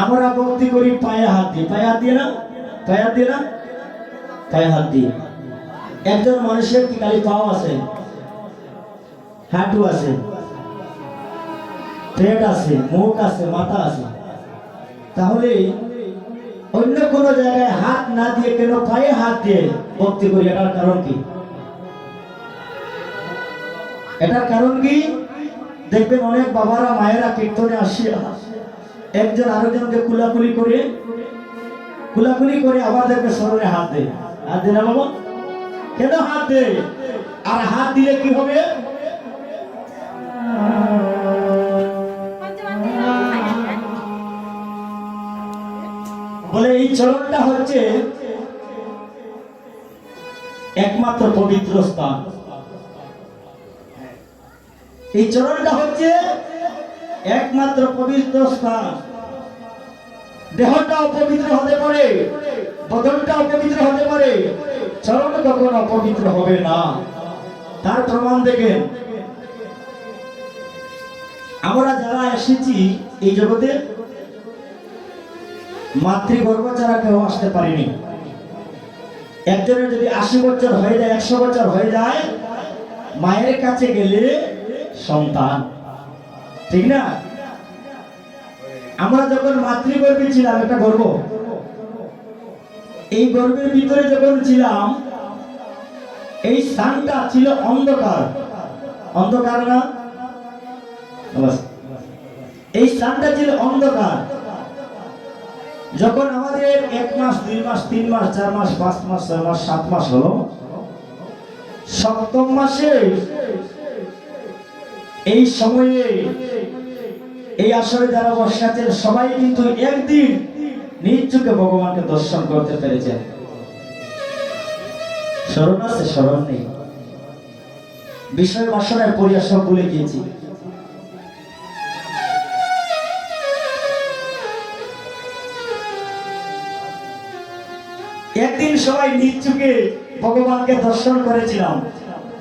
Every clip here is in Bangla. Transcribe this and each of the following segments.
আমরা ভক্তি করি পায়ে হাত দিয়ে, পায়ে হাত দিয়ে না, পায়ে হাত দিয়ে না, পায়ে হাত দিয়ে। একজন মানুষের কি খালি পাও আছে, হাঁটু আছে, পেট আছে, মুখ আছে, মাথা আছে, তাহলে অন্য কোন জায়গায় হাত না দিয়ে কেন পায়ে হাত দিয়ে ভক্তি করি? এটার কারণ কি? এটার কারণ কি? দেখবেন অনেক বাবারা মায়েরা কীর্তনে আসিয়া একজন আরেকজনকে কুলাকুলি করে আবার দেখবে সরলে হাত দেয়। হাত দেয় না বাবা? কেন হাত দেয়? আর হাত দিলে কি হবে? বলে এই চরণটা হচ্ছে একমাত্র পবিত্র স্থান। এই চরণটা হচ্ছে একমাত্র পবিত্র স্থান। দেহটা অপবিত্র হতে পারে, বদনটা অপবিত্র হতে পারে, চরণ কখনো অপবিত্র হবে না। তার প্রমাণ দেখেন, আমরা যারা এসেছি এই জগতে মাতৃগর্ভ ছাড়া কেউ আসতে পারিনি। একজনের যদি 80 বছর হয়ে যায়, 100 বছর হয়ে যায়, মায়ের কাছে গেলে সন্তান, ঠিক না? আমরা যখন মাতৃগর্ভে ছিলাম, একটা গর্ভ, এই গর্ভের ভিতরে যখন ছিলাম, এই স্থানটা ছিল অন্ধকার। অন্ধকার না? এই স্থানটা ছিল অন্ধকার। যখন আমাদের 1 মাস, 2 মাস, 3 মাস, 4 মাস, 5 মাস, 6 মাস, 7 মাস হলো, 7ম মাসে এই সময়ে এই আসরে যারা বসে আছেন সবাই কিন্তু একদিন নিজ চোখে ভগবানকে দর্শন করতে পেরেছেন। স্মরণ আছে? স্মরণ নেই? বিষয় বাসনায় পড়িয়া সব ভুলে গিয়েছি। একদিন সবাই নিজ চোখে ভগবানকে দর্শন করেছিলাম।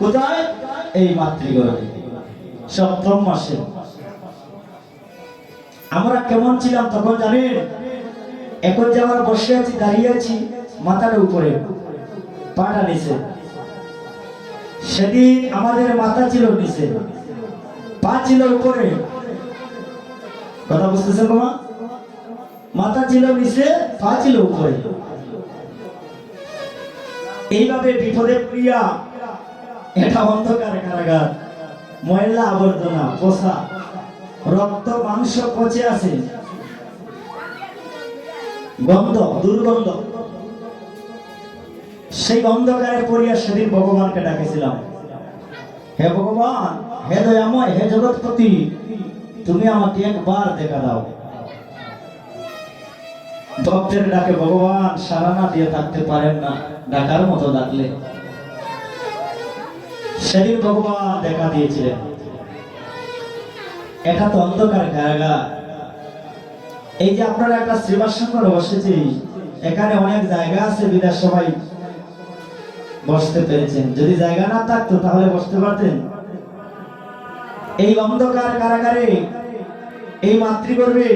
কোথায়? এই মাতৃগর্ভে, 7ম মাসে। আমরা কেমন ছিলাম তখন জানেন? এখন যে আমরা বসে আছি, দাঁড়িয়ে আছি, মাথাটা উপরে, পাটা নিচে। সেদিন আমাদের মাথা ছিল নিচে, পা ছিল উপরে। কথা বুঝতেছেন বাবা? মাথা ছিল নিচে, পা ছিল উপরে। এইভাবে বিপদে পড়িয়া, এটা অন্ধকার কারাগার, ময়লা আবর্জনা, পোষা, রক্ত মাংস পচে আছে, গন্ধ, দুর্গন্ধ। সেই অন্ধকারে পড়িয়া সেদিন ভগবানকে ডাকেছিলাম, হে ভগবান, হে দয়াময়, হে জগৎপতি, তুমি আমাকে একবার দেখা দাও। ভক্তের ডাকে ভগবান সাড়া না দিয়ে থাকতে পারেন না, ডাকার মতো ডাকলে। সেদিন ভগবান দেখা দিয়েছিলেন। এটা তো অন্ধকার কারাগার। এই যে আপনারা একটা শ্রীবাসন করে বসেছি, এখানে অনেক জায়গা আছে, বিদেশ সবাই বসতে পেরেছেন। যদি জায়গা না থাকতো তাহলে বসতে পারতেন? এই অন্ধকার কারাগারে, এই মাতৃগর্ভে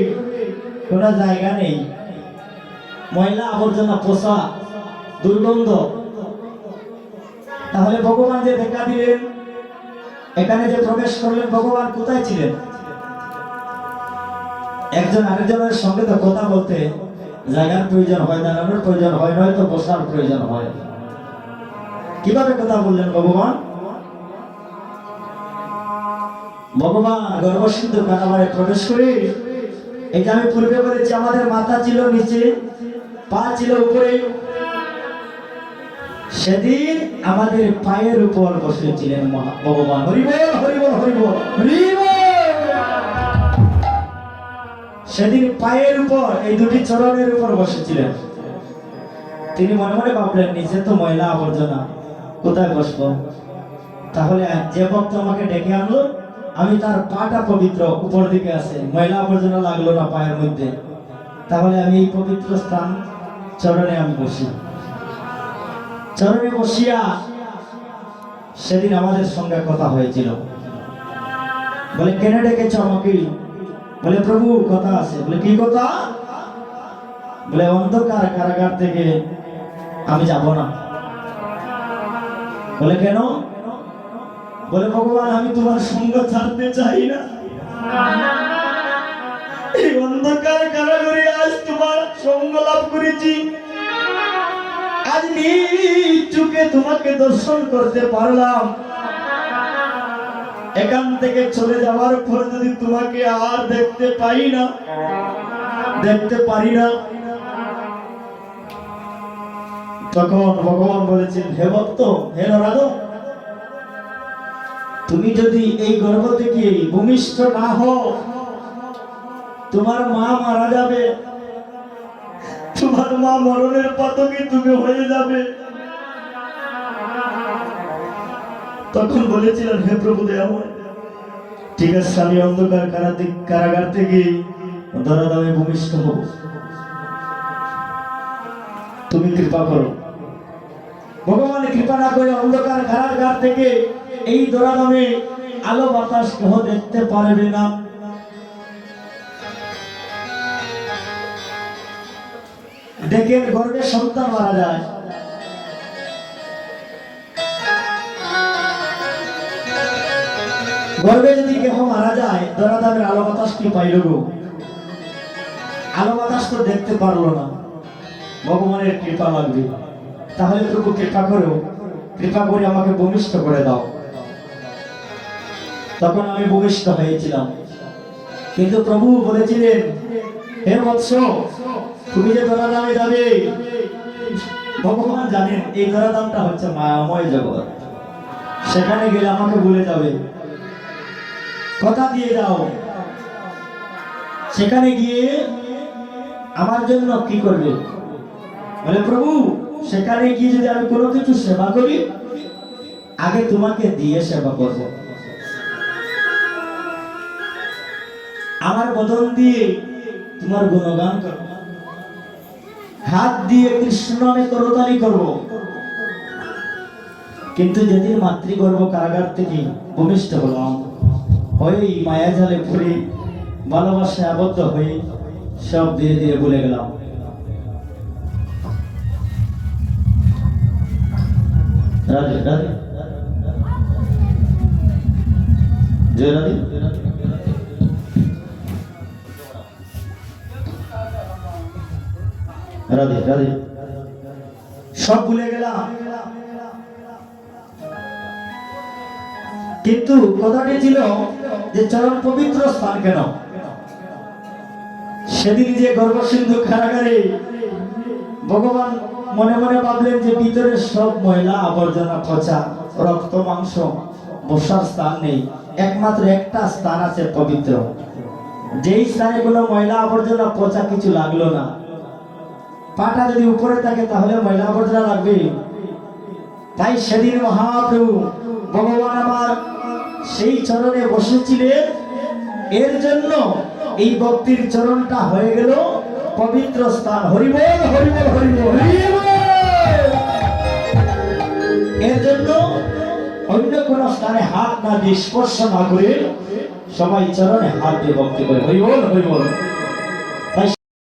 কোনো জায়গা নেই, ময়লা আবর্জনা, পোষা, দুর্গন্ধ। তাহলে ভগবান যে দেখা দিলেন, এখানে যে প্রবেশ করলেন, ভগবান কোথায় ছিলেন? একজন আরেকজনের সঙ্গে তো কথা বলতে জায়গার প্রয়োজন হয়, দাঁড়ানোর প্রয়োজন হয়, নয়তো বসার প্রয়োজন হয়। কিভাবে কথা বললেন ভগবান? ভগবান গর্ভসিন্ধু কারাগারে প্রবেশ করে, এই যে আমি পূর্বে বলেছি, আমাদের মাথা ছিল নিচে, পা ছিল উপরে। সেদিন আমাদের পায়ের উপর বসেছিলেন ভগবান। হরিবল, হরিবল, হরিবল, হরিবল। সেদিন পায়ের উপর, এই দুটি চরণের উপর বসেছিলেন। তিনি মনে মনে ভাবলেন, নিচে তো ময়লা আবর্জনা, কোথায় বসবো? তাহলে যে ভক্ত আমাকে ডেকে আনলো, আমি তার পাটা পবিত্র, উপর দিকে আছে, ময়লা আবর্জনা লাগলো না পায়ের মধ্যে, তাহলে আমি এই পবিত্র স্থান চরণে আমি বসি। চরণে বসিয়া সেদিন আমাদের সঙ্গে কথা হয়েছিল। বলে, কেন ডেকেছ আমাকে? বলে প্রভু কথা আছে। বলে কি কথা? বলে অন্ধকার কারাগার থেকে আমি যাব না। বলে কেন? বলে ভগবান আমি তোমার সঙ্গ ছাড়তে চাই না। এই অন্ধকার কারাগারে আজ তোমার সঙ্গ লাভ করেছি, আজ নিজ চোখে তোমাকে দর্শন করতে পারলাম। এখান থেকে চলে যাওয়ার পর যদি তোমাকে আর দেখতে পাই না, দেখতে পারি না, তখন ভগবান বলেছেন, হে ভক্ত, হে নরাধম, তুমি যদি এই গর্ভ থেকে ভূমিষ্ঠ না হও, তোমার মা মারা যাবে, তোমার মা মরণের পথে তুমি হয়ে যাবে। তখন বলেছিলেন, হে প্রভু দয়াময়, ঠিক আছে আমি অন্ধকার কারাগার থেকে ধরাধামে ভূমিষ্ঠ হব, তুমি কৃপা করো। ভগবান কৃপা না করে অন্ধকার কারাগার থেকে এই ধরাধামে আলো বাতাস কেহ দেখতে পারবে না। দেখেন গর্ভে সন্তান মারা যায়, গর্ভে যদি কেহ মারা যায়, ধরাধামের আলো বাতাস কি পাইল গো? আলো বাতাস তো দেখতে পারলো না। ভগবানের কৃপা লাগবে। তাহলে প্রভু কৃপা করো, কৃপা করে আমাকে ভূমিষ্ঠ করে দাও। তখন আমি ভূমিষ্ঠ হয়েছিলাম। কিন্তু প্রভু বলেছিলেন, হে বৎস, তুমি যে ধরাধামে যাবে, ভগবান জানেন এই ধরাধামটা হচ্ছে মায়াময় জগৎ, সেখানে গেলে আমাকে ভুলে যাবে। কথা দিয়ে যাও, সেখানে গিয়ে আমার জন্য কি করবে? বলে প্রভু সেখানে গিয়ে যদি আমি কোনো কিছু সেবা করি, আগে তোমাকে দিয়ে সেবা করব। আমার বদন দিয়ে তোমার গুণগান করব, হাত দিয়ে কৃষ্ণ নামে করতালি করব। কিন্তু যেদিন মাতৃগর্ভ কারাগার থেকে ভূমিষ্ঠ হলাম, হয়ে মায়া জালে পড়ে ভালোবাসায় আবদ্ধ হয়ে সব ধীরে ধীরে ভুলে গেলাম। রাধে রাধে, জয় রাধে। রাধে রাধে, সব ভুলে গেলাম। কিন্তু কথাটি ছিল যে চরম পবিত্র স্থান কেন? সেদিন যে গর্ভসিন্ধু কারাগারে ভগবান মনে মনে ভাবলেন যে ভিতরে সব ময়লা আবর্জনা, পচা রক্ত মাংস, বসার স্থান নেই, একমাত্র একটা স্থান আছে পবিত্র। যেই স্থানে কোনো ময়লা আবর্জনা পচা কিছু লাগলো না। পাটা যদি উপরে থাকে তাহলে ময়লা আবর্জনা লাগবে। তাই সেদিন মহাপ্রভু ভগবান আমার সেই চরণে বসেছিলেন। এর জন্য এই ভক্তির চরণটা হয়ে গেল পবিত্র স্থান। হরিবল হরিবল হরিবল হরিবল। এর জন্য অন্য কোন স্থানে হাত না দিয়ে, স্পর্শ না করে সবাই চরণে হাত দিয়ে ভক্তি করে হরিবল হরিবল।